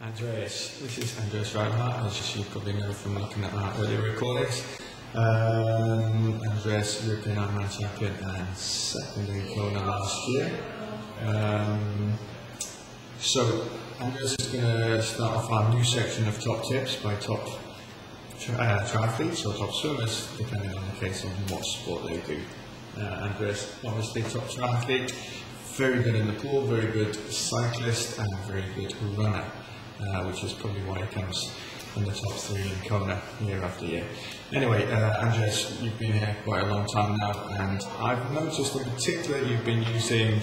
Andreas, this is Andreas Raelert, as you probably know from looking at our earlier recordings. Andreas, European Ironman champion and second in Kona last year. So Andreas is going to start off our new section of top tips by top triathletes or top swimmers, depending on the case on what sport they do. Andreas, obviously top triathlete, very good in the pool, very good cyclist and very good runner, which is probably why he comes in the top 3 in Kona year after year. Anyway, Andreas, you've been here quite a long time now, and I've noticed in particular you've been using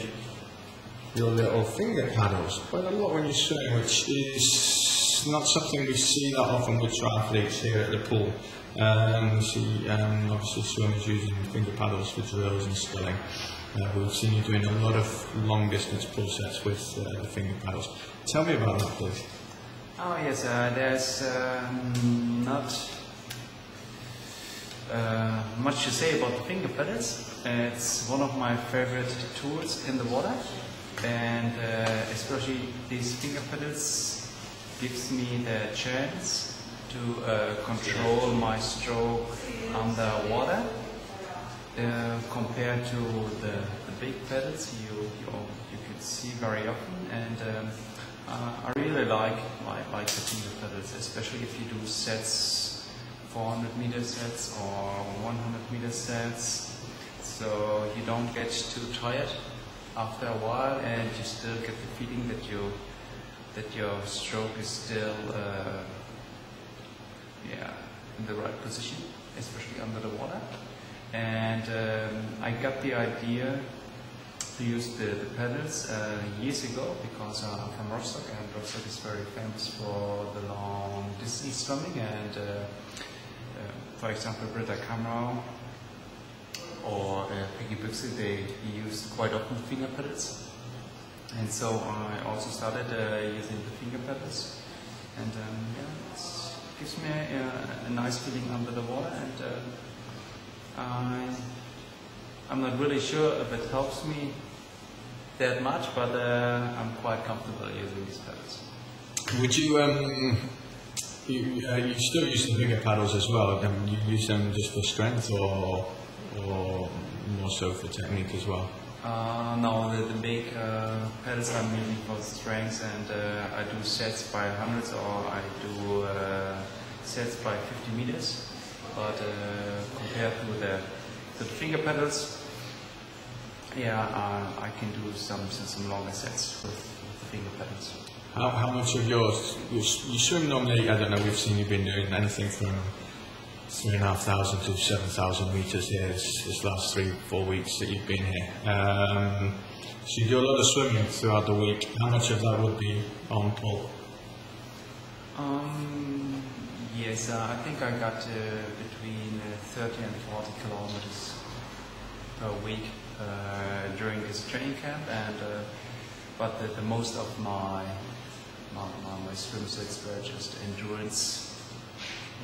your little finger paddles quite a lot when you swim, which is not something we see that often with triathletes here at the pool. We see obviously swimmers using finger paddles for drills and sculling. We've seen you doing a lot of long distance pull sets with the finger paddles. Tell me about that, please. Oh yes, there's not much to say about the finger paddles. It's one of my favorite tools in the water, and especially these finger paddles gives me the chance to control my stroke underwater compared to the big paddles you can see very often. And I really like the finger paddles, especially if you do sets, 400 meter sets or 100 meter sets, so you don't get too tired after a while, and you still get the feeling that your stroke is still in the right position, especially under the water. And I got the idea to use the paddles years ago because I'm from Rostock, and Rostock is very famous for the long distance swimming, and for example Britta Kamrau or Peggy Büchse, they used quite often finger paddles, and so I also started using the finger paddles, and it gives me a nice feeling under the water, and I'm not really sure if it helps me that much, but I'm quite comfortable using these paddles. Would you, you still use the bigger paddles as well? You use them just for strength or more so for technique as well? No, the big paddles I'm using for strength, and I do sets by hundreds, or I do sets by 50 meters. But compared to the finger paddles, I can do some longer sets with the finger paddles. How much of yours, you swim normally, I don't know, we've seen you've been doing anything from 3,500 to 7,000 meters here this last 3-4 weeks that you've been here. So you do a lot of swimming throughout the week. How much of that would be on pull? Yes, I think I got between 30 and 40 kilometers per week during this training camp, and but the most of my swim sets were just endurance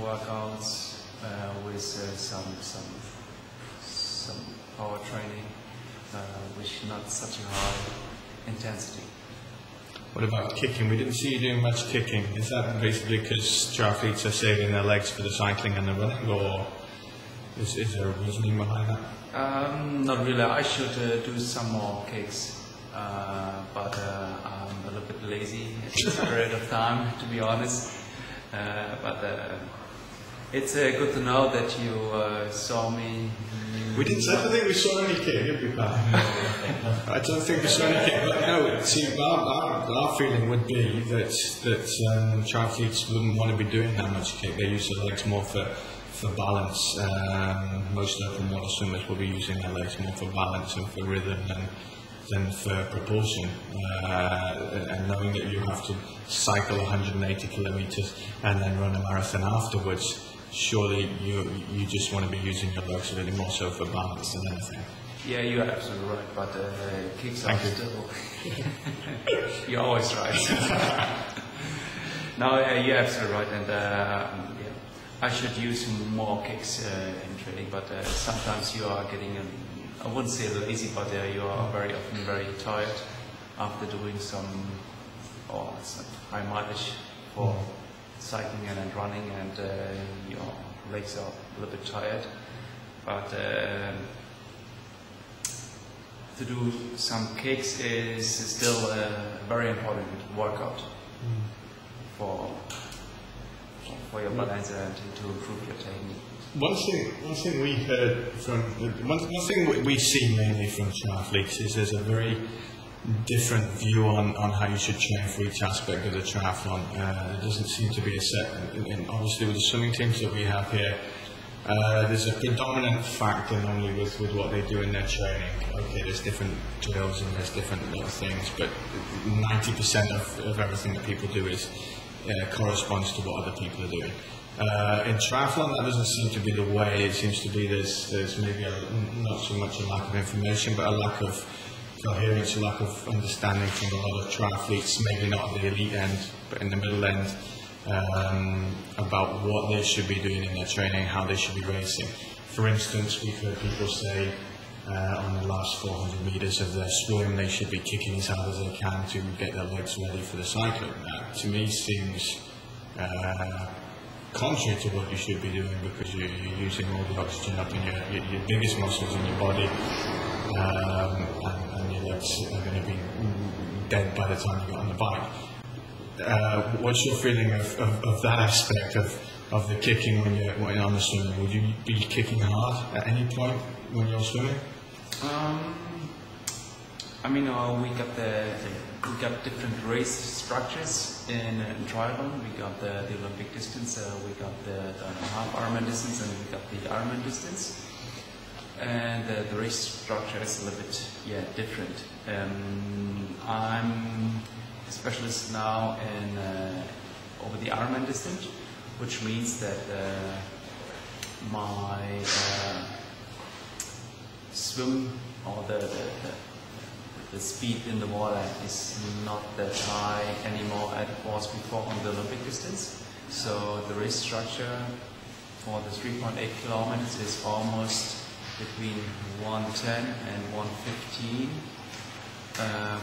workouts with some power training, which not such a high intensity. What about kicking? We didn't see you doing much kicking. Is that basically because triathletes are saving their legs for the cycling and the running, or is there a reasoning behind that? Not really. I should do some more kicks, but I'm a little bit lazy at this period of time, to be honest. But it's good to know that you saw me. I don't think we saw any kick, did we, Pat? I don't think we saw any kick, but no, see, our feeling would be that triathletes wouldn't want to be doing that much kick. They use their legs more for balance. Most open water swimmers will be using their legs more for balance and for rhythm than for propulsion. And knowing that you have to cycle 180 kilometers and then run a marathon afterwards, surely you just want to be using your legs really more so for balance than anything. Yeah, you're absolutely right, but kicks are still... You're always right. No, you're absolutely right, and I should use more kicks in training, but sometimes you are getting, I wouldn't say lazy, but you are very often very tired after doing some, high mileage for cycling and running, and your legs are a little bit tired. But to do some kicks is still a very important workout for your balance and to improve your technique. One thing we heard from one thing we see mainly from triathletes is there's a very different view on how you should train for each aspect of the triathlon. There doesn't seem to be a set, and obviously with the swimming teams that we have here, there's a predominant factor normally with what they do in their training. Okay, there's different drills and there's different little things, but 90% of everything that people do is corresponds to what other people are doing. In triathlon, that doesn't seem to be the way. It seems to be there's maybe not so much a lack of information, but a lack of coherence, a lack of understanding from a lot of triathletes, maybe not at the elite end, but in the middle end, about what they should be doing in their training, how they should be racing. For instance, we've heard people say on the last 400 metres of their swim, they should be kicking as hard as they can to get their legs ready for the cycling. That, to me, seems contrary to what you should be doing, because you're using all the oxygen up in your biggest muscles in your body, and your legs are going to be dead by the time you get on the bike. What's your feeling of that aspect of the kicking when you're on the swimming? Would you be kicking hard at any point when you're swimming? I mean, we got different race structures in triathlon. We got the Olympic distance, we got the half Ironman distance, and we got the Ironman distance. And the race structure is a little bit different. I'm a specialist now in over the Ironman distance, which means that my swim or the speed in the water is not that high anymore as it was before on the Olympic distance. So the race structure for the 3.8 kilometers is almost between 110 and 115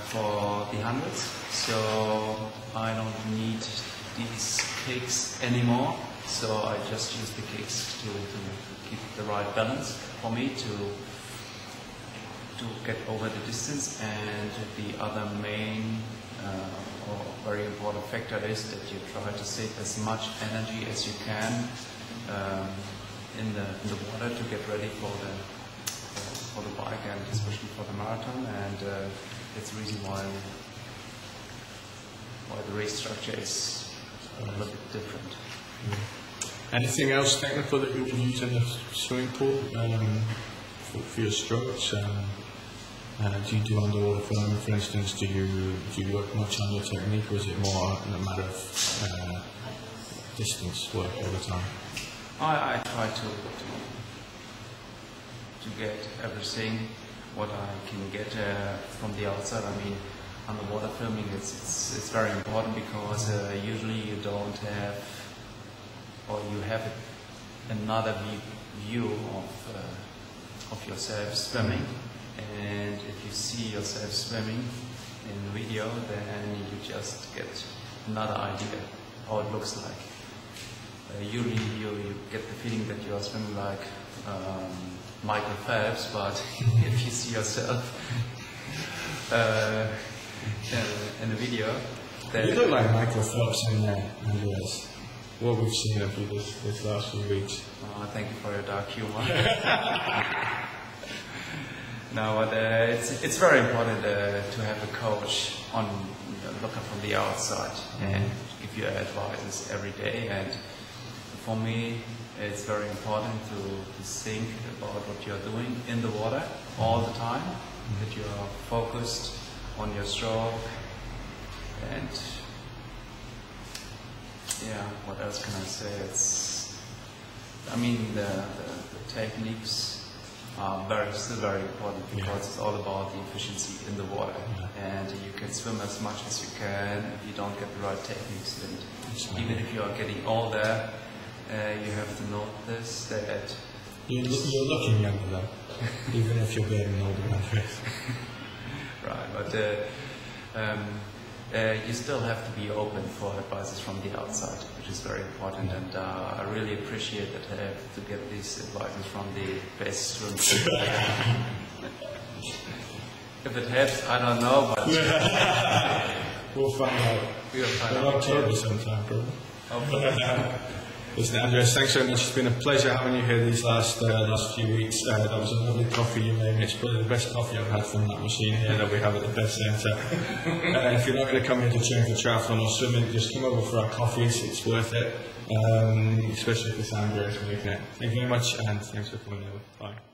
for the hundreds. So I don't need these kicks anymore. So I just use the kicks to keep the right balance for me to get over the distance. And the other main or very important factor is that you try to save as much energy as you can in the water to get ready for the bike, and especially for the marathon. And that's the reason why the race structure is a little bit different. Anything else technical that you would use in the swimming pool for your strokes? Do you do underwater filming, for instance? Do you work much on your technique, or is it more a matter of distance work all the time? I try to get everything what I can get from the outside. I mean, underwater filming it's very important, because usually you don't have, or you have another view of yourself swimming. And if you see yourself swimming in video, then you just get another idea how it looks like. Usually you get the feeling that you are swimming like Michael Phelps, but if you see yourself in the video, then you look like Michael Phelps in there, Andreas. What we've seen of you this last few weeks. Thank you for your dark humor. No, but it's very important to have a coach on looking from the outside and give you advice every day. And for me, it's very important to think about what you're doing in the water all the time, that you are focused on your stroke. And yeah, what else can I say? I mean, the techniques are still very important, because it's all about the efficiency in the water. And you can swim as much as you can. If you don't get the right techniques, then even if you are getting older, you have to notice that you're looking younger though, even if you're getting older. Right, but you still have to be open for advices from the outside, which is very important, and I really appreciate that I have to get these advices from the best swimmers. If it helps, I don't know, but we'll find out. We'll find in out. October sometime, probably. Listen, Andreas, thanks so much. It's been a pleasure having you here these last few weeks. That was a lovely coffee you made. It's probably the best coffee I've had from that machine here that we have at the Best Centre. If you're not going to come here to train for triathlon or swimming, just come over for our coffees. It's worth it, especially if it's Andreas making it. Thank you very much, and thanks for coming over. Bye.